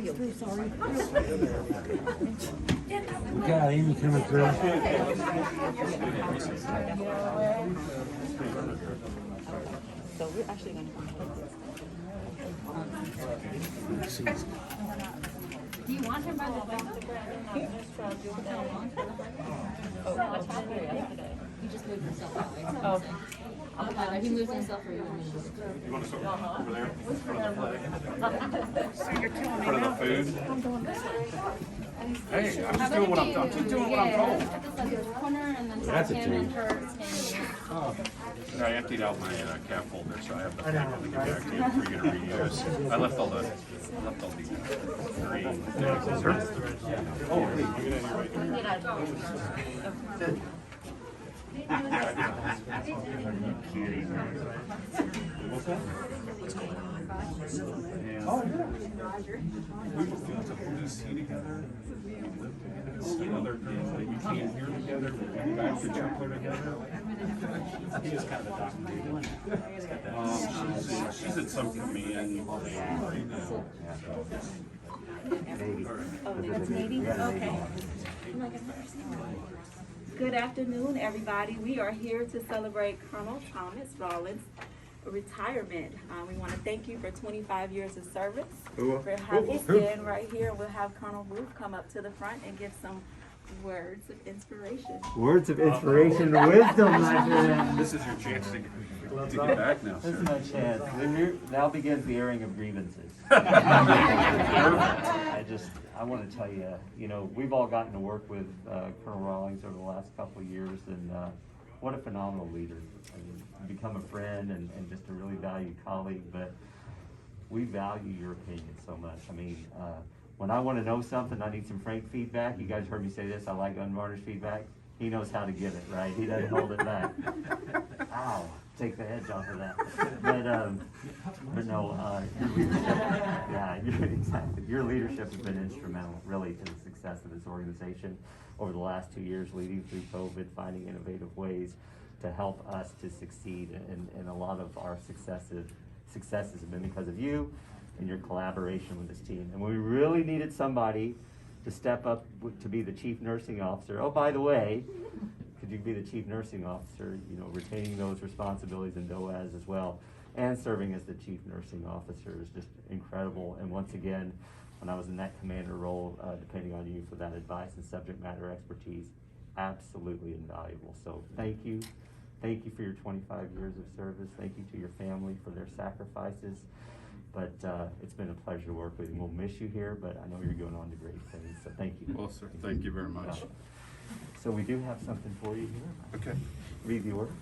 Sorry. We got Amy coming through. So we're actually going to Do you want him by the He just moved himself that way. Oh. He moved himself for you. You want to start over there? So you're killing me For the now. food? I'm going this way. Hey, I'm just doing what I'm told. At the southern corner and then That's a him and two. her standing. I emptied out my cap folder, so I have the packet to get back to you for you to reuse. I left all the green things. Oh, we were feeling to hold this tea together. Other things that you can't hear together, but you guys can chuckle together. He is kind of a doctor. She's at some command right now. Oh, that's Nady? Okay. Good afternoon, everybody. We are here to celebrate Colonel Thomas Rawlings retirement. We want to thank you for 25 years of service. We'll have you stand right here. We'll have Colonel Ruth come up to the front and give some words of inspiration. Words of inspiration and wisdom, my friend. This is your chance to get back now, This is sir. my chance. Now begins the airing of grievances. I want to tell you, we've all gotten to work with Colonel Rawlings over the last couple of years, and what a phenomenal leader. I mean, become a friend and just a really valued colleague, but we value your opinion so much. I mean, when I want to know something, I need some frank feedback. You guys heard me say this, I like unvarnished feedback. He knows how to give it, right? He doesn't hold it back. Ow, take the edge off of that. But no, your leadership, yeah, exactly. Your leadership has been instrumental, really, to the success of this organization over the last 2 years, leading through COVID, finding innovative ways to help us to succeed. And a lot of our successes have been because of you and your collaboration with this team. And we really needed somebody to step up to be the chief nursing officer. Oh, by the way, could you be the chief nursing officer, retaining those responsibilities in DOAS as well, and serving as the chief nursing officer is just incredible. And once again, when I was in that commander role, depending on you for that advice and subject matter expertise, absolutely invaluable. So thank you. Thank you for your 25 years of service. Thank you to your family for their sacrifices. But it's been a pleasure to work with you. We'll miss you here, but I know you're going on to great things, so thank you. Well, sir, thank you very much. So we do have something for you here. Okay. Read the order.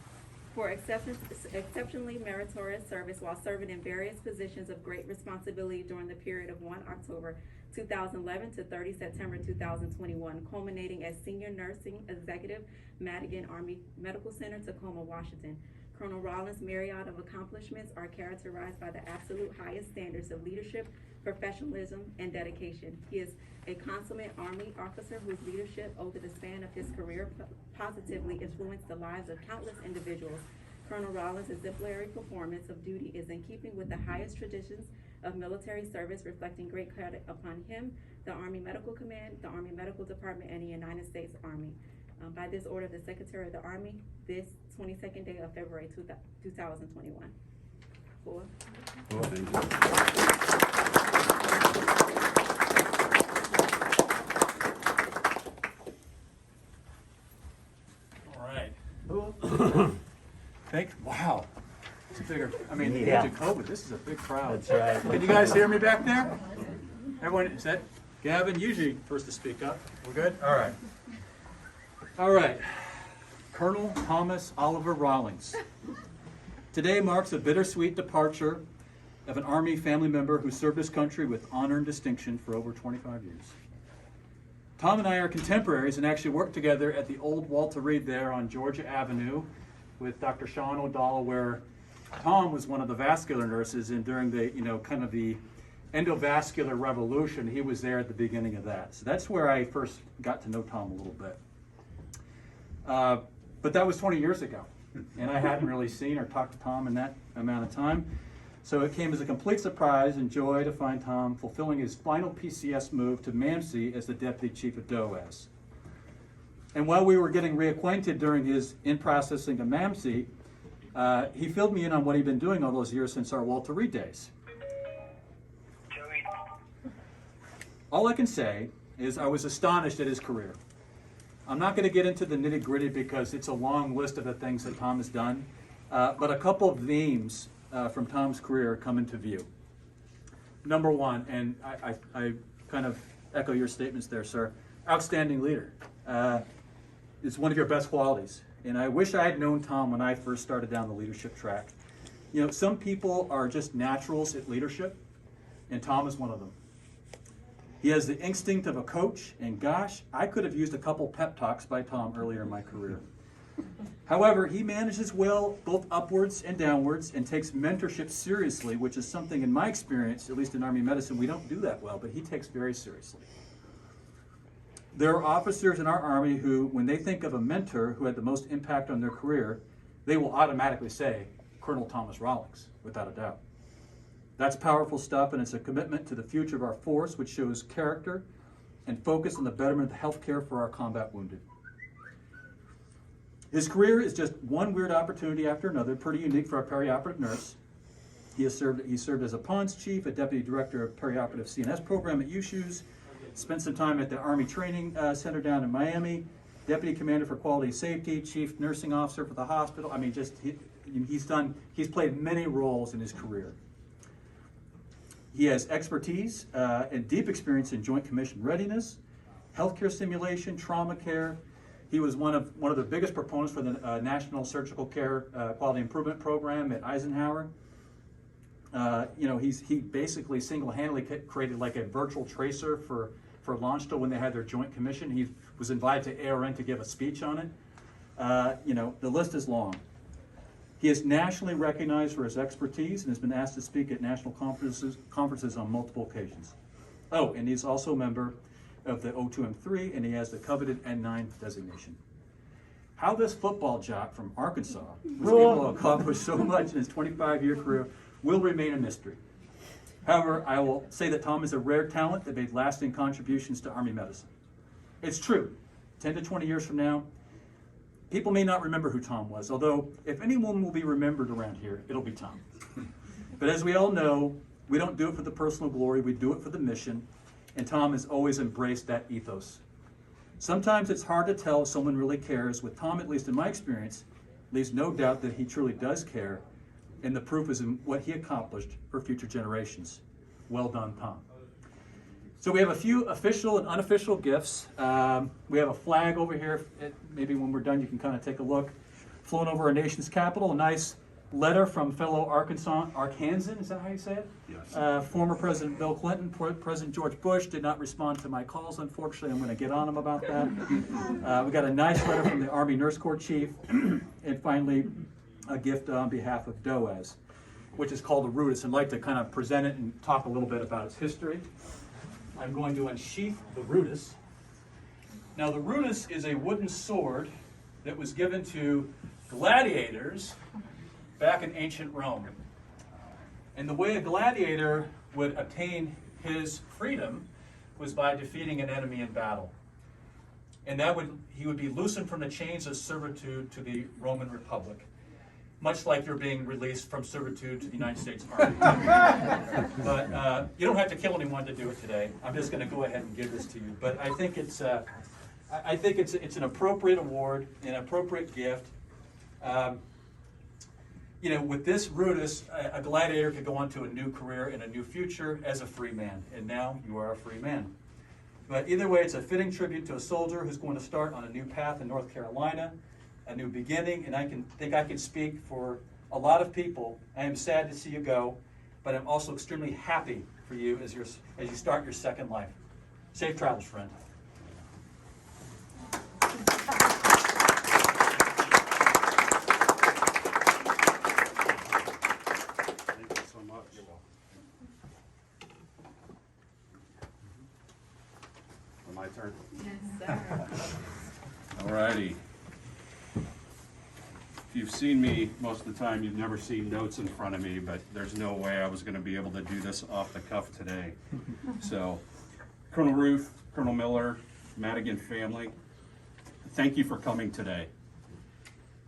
For exceptionally meritorious service while serving in various positions of great responsibility during the period of 1 October 2011 to 30 September 2021, culminating as Senior Nursing Executive, Madigan Army Medical Center, Tacoma, Washington. Colonel Rawlings' myriad of accomplishments are characterized by the absolute highest standards of leadership, professionalism, and dedication. He is a consummate Army officer whose leadership over the span of his career positively influenced the lives of countless individuals. Colonel Rawlings' exemplary performance of duty is in keeping with the highest traditions of military service, reflecting great credit upon him, the Army Medical Command, the Army Medical Department, and the United States Army. By this order of the Secretary of the Army, this 22nd day of February 2021. Four. All right. Wow. It's a bigger, Yeah. age of COVID, this is a big crowd. That's right. Can you guys hear me back there? Everyone, is that Gavin? Usually first to speak up. We're good? All right. All right. Colonel Thomas Oliver Rawlings. Today marks a bittersweet departure of an Army family member who served his country with honor and distinction for over 25 years. Tom and I are contemporaries and actually worked together at the old Walter Reed there on Georgia Avenue with Dr. Sean O'Donnell, where Tom was one of the vascular nurses, and during the, kind of the endovascular revolution, he was there at the beginning of that. So that's where I first got to know Tom a little bit. But that was 20 years ago, and I hadn't really seen or talked to Tom in that amount of time. So it came as a complete surprise and joy to find Tom fulfilling his final PCS move to MAMC as the Deputy Chief of DOAS. And while we were getting reacquainted during his in-processing of MAMC, he filled me in on what he'd been doing all those years since our Walter Reed days. All I can say is I was astonished at his career. I'm not going to get into the nitty-gritty because it's a long list of the things that Tom has done, but a couple of themes from Tom's career come into view. Number one, and I kind of echo your statements there, sir, outstanding leader. It's one of your best qualities. And I wish I had known Tom when I first started down the leadership track. You know, some people are just naturals at leadership, and Tom is one of them. He has the instinct of a coach, and gosh, I could have used a couple pep talks by Tom earlier in my career. However, he manages well both upwards and downwards and takes mentorship seriously, which is something in my experience, at least in Army medicine, we don't do that well, but he takes very seriously. There are officers in our Army who, when they think of a mentor who had the most impact on their career, they will automatically say, Colonel Thomas Rawlings, without a doubt. That's powerful stuff, and it's a commitment to the future of our force, which shows character and focus on the betterment of the health care for our combat wounded. His career is just one weird opportunity after another, pretty unique for a perioperative nurse. He served as a PONS chief, a deputy director of perioperative CNS program at USUHS, spent some time at the Army Training Center down in Miami, deputy commander for quality safety, chief nursing officer for the hospital. I mean, he's played many roles in his career. He has expertise and deep experience in Joint Commission readiness, healthcare simulation, trauma care. He was one of the biggest proponents for the National Surgical Care Quality Improvement Program at Eisenhower. He basically single-handedly created like a virtual tracer for Launchville when they had their Joint Commission. He was invited to ARN to give a speech on it. The list is long. He is nationally recognized for his expertise and has been asked to speak at national conferences on multiple occasions. Oh, and he's also a member of the O2M3, and he has the coveted N9 designation. How this football jock from Arkansas was able to accomplish so much in his 25-year career will remain a mystery. However, I will say that Tom is a rare talent that made lasting contributions to Army medicine. It's true, 10 to 20 years from now, people may not remember who Tom was, although if anyone will be remembered around here, it'll be Tom. But as we all know, we don't do it for the personal glory, we do it for the mission, and Tom has always embraced that ethos. Sometimes it's hard to tell if someone really cares. With Tom, at least in my experience, leaves no doubt that he truly does care, and the proof is in what he accomplished for future generations. Well done, Tom. So we have a few official and unofficial gifts. We have a flag over here. Maybe when we're done, you can kind of take a look. Flown over our nation's capital, a nice letter from fellow Arkansan, is that how you say it? Yes. Former President Bill Clinton, President George Bush did not respond to my calls, unfortunately. I'm going to get on him about that. We got a nice letter from the Army Nurse Corps Chief. And finally, a gift on behalf of DOAS, which is called the Rudis. I'd like to kind of present it and talk a little bit about its history. I'm going to unsheath the Rudis. Now, the Rudis is a wooden sword that was given to gladiators back in ancient Rome. And the way a gladiator would obtain his freedom was by defeating an enemy in battle. And he would be loosened from the chains of servitude to the Roman Republic, much like you're being released from servitude to the United States Army. But you don't have to kill anyone to do it today. I'm just going to go ahead and give this to you. But I think it's an appropriate award, an appropriate gift. With this Rudis, a gladiator could go on to a new career and a new future as a free man. And now you are a free man. But either way, it's a fitting tribute to a soldier who's going to start on a new path in North Carolina, a new beginning, and I can speak for a lot of people. I am sad to see you go, but I'm also extremely happy for you as you start your second life. Safe travels, friend. Thank you so much. My turn. Yes, sir. All righty. if you've seen me most of the time, you've never seen notes in front of me, but there's no way I was gonna be able to do this off the cuff today. So, Colonel Ruth, Colonel Miller, Madigan family, thank you for coming today.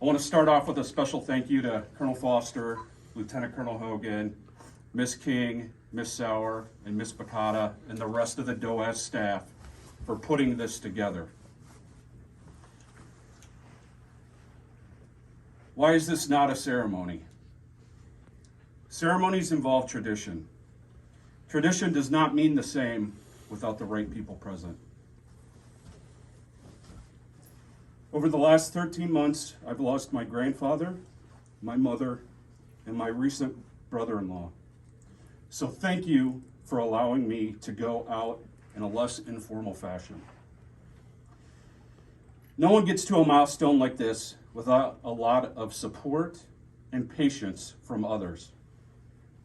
I want to start off with a special thank you to Colonel Foster, Lieutenant Colonel Hogan, Miss King, Miss Sauer, and Miss Bacata, and the rest of the DOAS staff for putting this together. Why is this not a ceremony? Ceremonies involve tradition. Tradition does not mean the same without the right people present. Over the last 13 months, I've lost my grandfather, my mother, and my recent brother-in-law. So thank you for allowing me to go out in a less informal fashion. No one gets to a milestone like this without a lot of support and patience from others.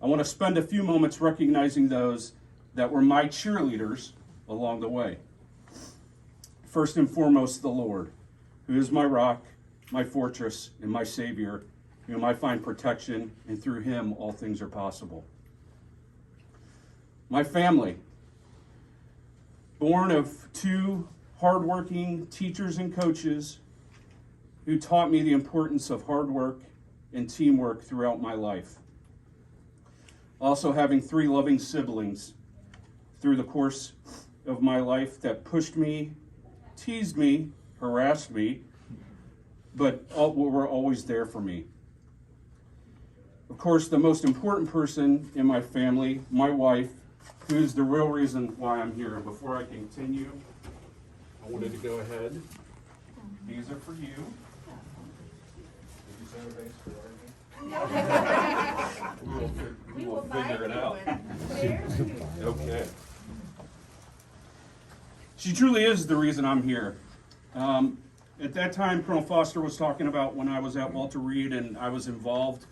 I want to spend a few moments recognizing those that were my cheerleaders along the way. First and foremost, the Lord, who is my rock, my fortress, and my Savior, in whom I find protection, and through him all things are possible. My family, born of two hardworking teachers and coaches who taught me the importance of hard work and teamwork throughout my life. Also having three loving siblings through the course of my life that pushed me, teased me, harassed me, but were always there for me. Of course, the most important person in my family, my wife, who is the real reason why I'm here. Before I continue, I wanted to go ahead. These are for you. We will figure it out. Okay. She truly is the reason I'm here. At that time, Colonel Foster was talking about when I was at Walter Reed and I was involved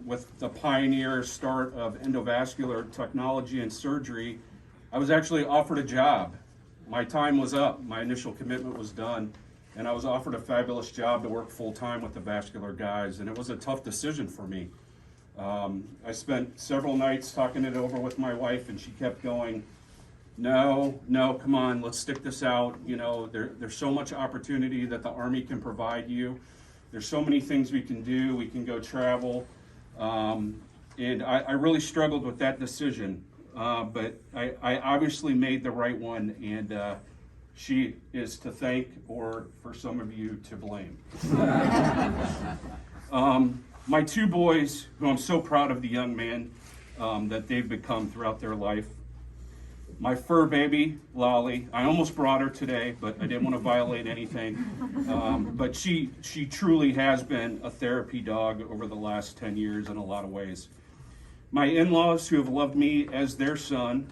with the pioneer start of endovascular technology and surgery. I was actually offered a job. My time was up. My initial commitment was done. And I was offered a fabulous job to work full-time with the vascular guys. And it was a tough decision for me. I spent several nights talking it over with my wife, and she kept going, no, come on, let's stick this out. You know, there's so much opportunity that the Army can provide you. There's so many things we can do. We can go travel. And I really struggled with that decision. But I obviously made the right one, and she is to thank, or for some of you, to blame. My two boys, who I'm so proud of the young man that they've become throughout their life. My fur baby, Lolly, I almost brought her today, but I didn't want to violate anything. But she truly has been a therapy dog over the last 10 years in a lot of ways. My in-laws, who have loved me as their son,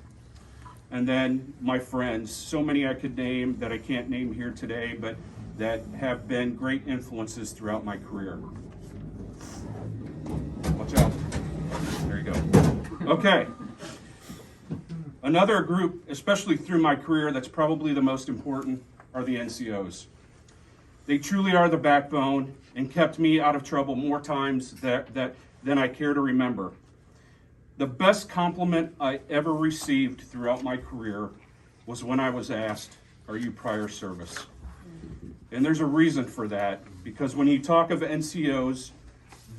and then my friends, so many I could name that I can't name here today, but that have been great influences throughout my career. Watch out. There you go. Okay. Another group, especially through my career, that's probably the most important are the NCOs. They truly are the backbone and kept me out of trouble more times than I care to remember. The best compliment I ever received throughout my career was when I was asked, "Are you prior service?" And there's a reason for that, because when you talk of NCOs,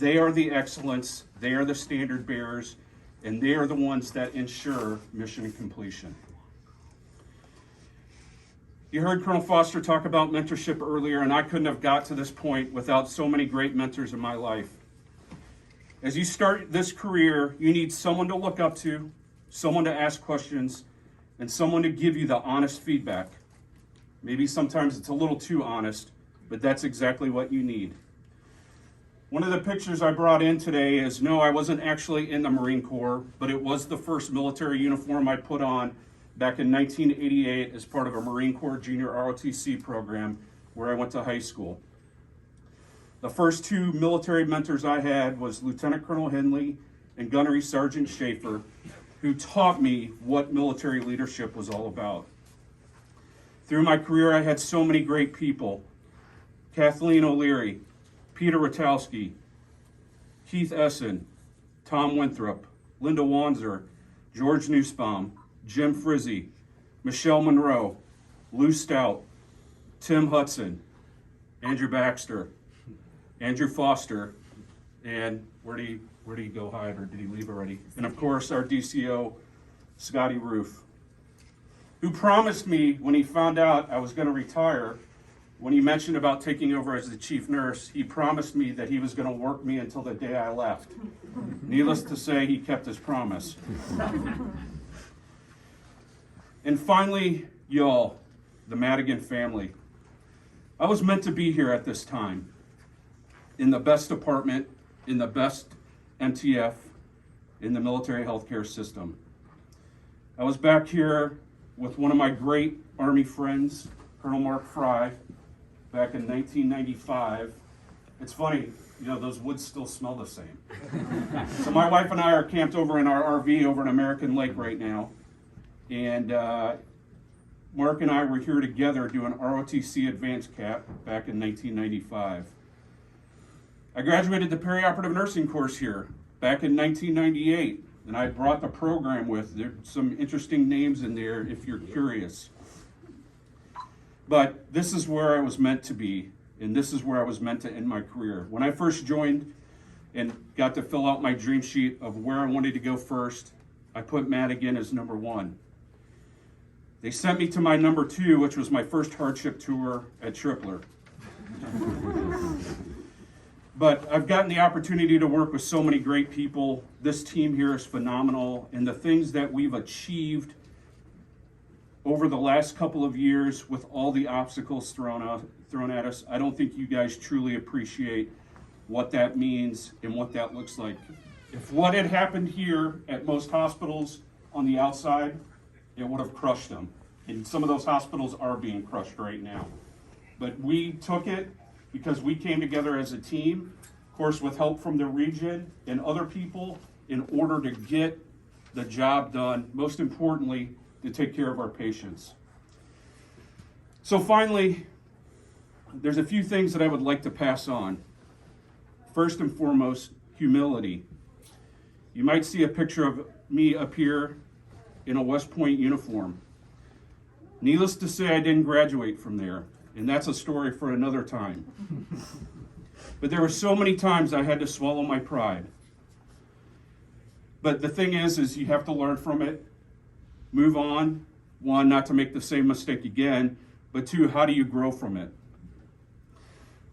they are the excellence, they are the standard bearers, and they are the ones that ensure mission completion. You heard Colonel Foster talk about mentorship earlier, and I couldn't have got to this point without so many great mentors in my life. As you start this career, you need someone to look up to, someone to ask questions, and someone to give you the honest feedback. Maybe sometimes it's a little too honest, but that's exactly what you need. One of the pictures I brought in today is, no, I wasn't actually in the Marine Corps, but it was the first military uniform I put on back in 1988 as part of a Marine Corps Junior ROTC program where I went to high school. The first two military mentors I had was Lieutenant Colonel Henley and Gunnery Sergeant Schaefer, who taught me what military leadership was all about. Through my career, I had so many great people. Kathleen O'Leary, Peter Ratowski, Keith Essen, Tom Winthrop, Linda Wanzer, George Nussbaum, Jim Frizzy, Michelle Monroe, Lou Stout, Tim Hudson, Andrew Baxter, Andrew Foster, and where did he go hide, or did he leave already? And of course, our DCO, Scotty Roof, who promised me when he found out I was going to retire, when he mentioned about taking over as the chief nurse, he promised me that he was going to work me until the day I left. Needless to say, he kept his promise. And finally, y'all, the Madigan family. I was meant to be here at this time, in the best department, in the best MTF, in the military healthcare system. I was back here with one of my great Army friends, Colonel Mark Fry, back in 1995. It's funny, those woods still smell the same. So my wife and I are camped over in our RV over in American Lake right now. And Mark and I were here together doing ROTC Advanced Cap back in 1995. I graduated the perioperative nursing course here back in 1998, and I brought the program with. There's some interesting names in there if you're curious. But this is where I was meant to be, and this is where I was meant to end my career. When I first joined and got to fill out my dream sheet of where I wanted to go first, I put Madigan as number 1. They sent me to my number 2, which was my first hardship tour at Tripler. But I've gotten the opportunity to work with so many great people. This team here is phenomenal, and the things that we've achieved over the last couple of years with all the obstacles thrown at us, I don't think you guys truly appreciate what that means and what that looks like. If what had happened here at most hospitals on the outside, it would have crushed them. And some of those hospitals are being crushed right now. But we took it because we came together as a team, of course with help from the region and other people, in order to get the job done, most importantly, to take care of our patients. So finally, there's a few things that I would like to pass on. First and foremost, humility. You might see a picture of me up here in a West Point uniform. Needless to say, I didn't graduate from there, and that's a story for another time. But there were so many times I had to swallow my pride. But the thing is you have to learn from it, move on. 1, not to make the same mistake again, but 2, how do you grow from it?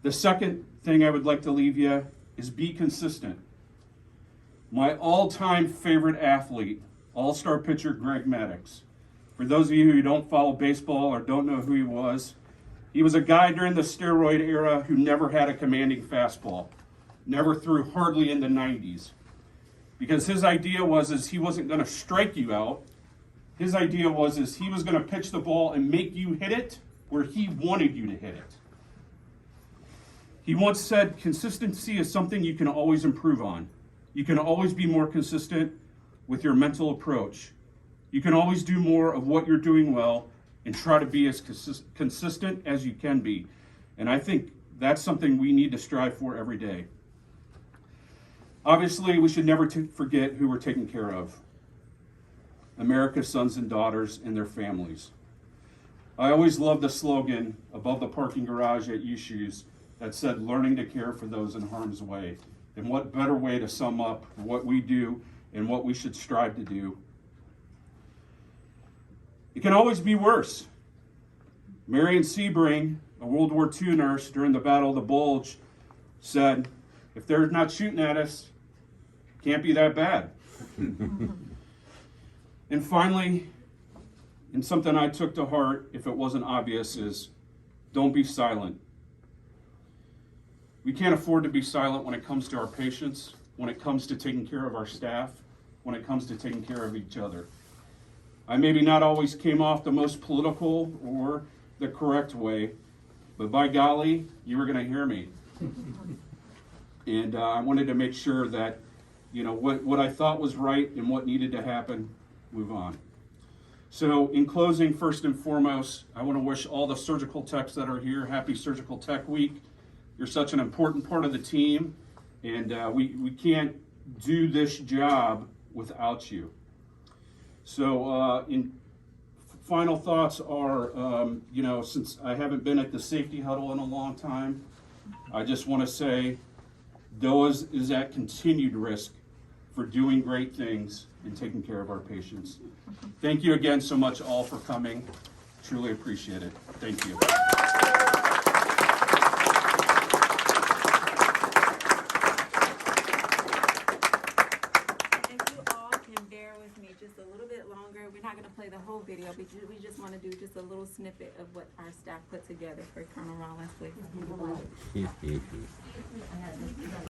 The second thing I would like to leave you is be consistent. My all-time favorite athlete, all-star pitcher Greg Maddux. For those of you who don't follow baseball or don't know who he was a guy during the steroid era who never had a commanding fastball, never threw hardly in the 90s. Because his idea was he wasn't going to strike you out. His idea was he was going to pitch the ball and make you hit it where he wanted you to hit it. He once said, consistency is something you can always improve on. You can always be more consistent with your mental approach. You can always do more of what you're doing well and try to be as consistent as you can be. And I think that's something we need to strive for every day. Obviously, we should never forget who we're taking care of. America's sons and daughters and their families. I always loved the slogan above the parking garage at U-Shoes that said, learning to care for those in harm's way. And what better way to sum up what we do and what we should strive to do. It can always be worse. Marion Sebring, a World War II nurse during the Battle of the Bulge, said, if they're not shooting at us, it can't be that bad. And finally, and something I took to heart, if it wasn't obvious, is don't be silent. We can't afford to be silent when it comes to our patients, when it comes to taking care of our staff, when it comes to taking care of each other. I maybe not always came off the most political or the correct way, but by golly, you were going to hear me. And I wanted to make sure that, what I thought was right and what needed to happen, move on. So in closing, first and foremost, I want to wish all the surgical techs that are here happy Surgical Tech Week. You're such an important part of the team, and we can't do this job without you. So in final thoughts are, you know, since I haven't been at the safety huddle in a long time, I just want to say DOAS is at continued risk for doing great things and taking care of our patients. Thank you again so much all for coming. Truly appreciate it. Thank you. If you all can bear with me just a little bit longer, we're not gonna play the whole video, but we just wanna do just a little snippet of what our staff put together for Colonel Rawlings, please.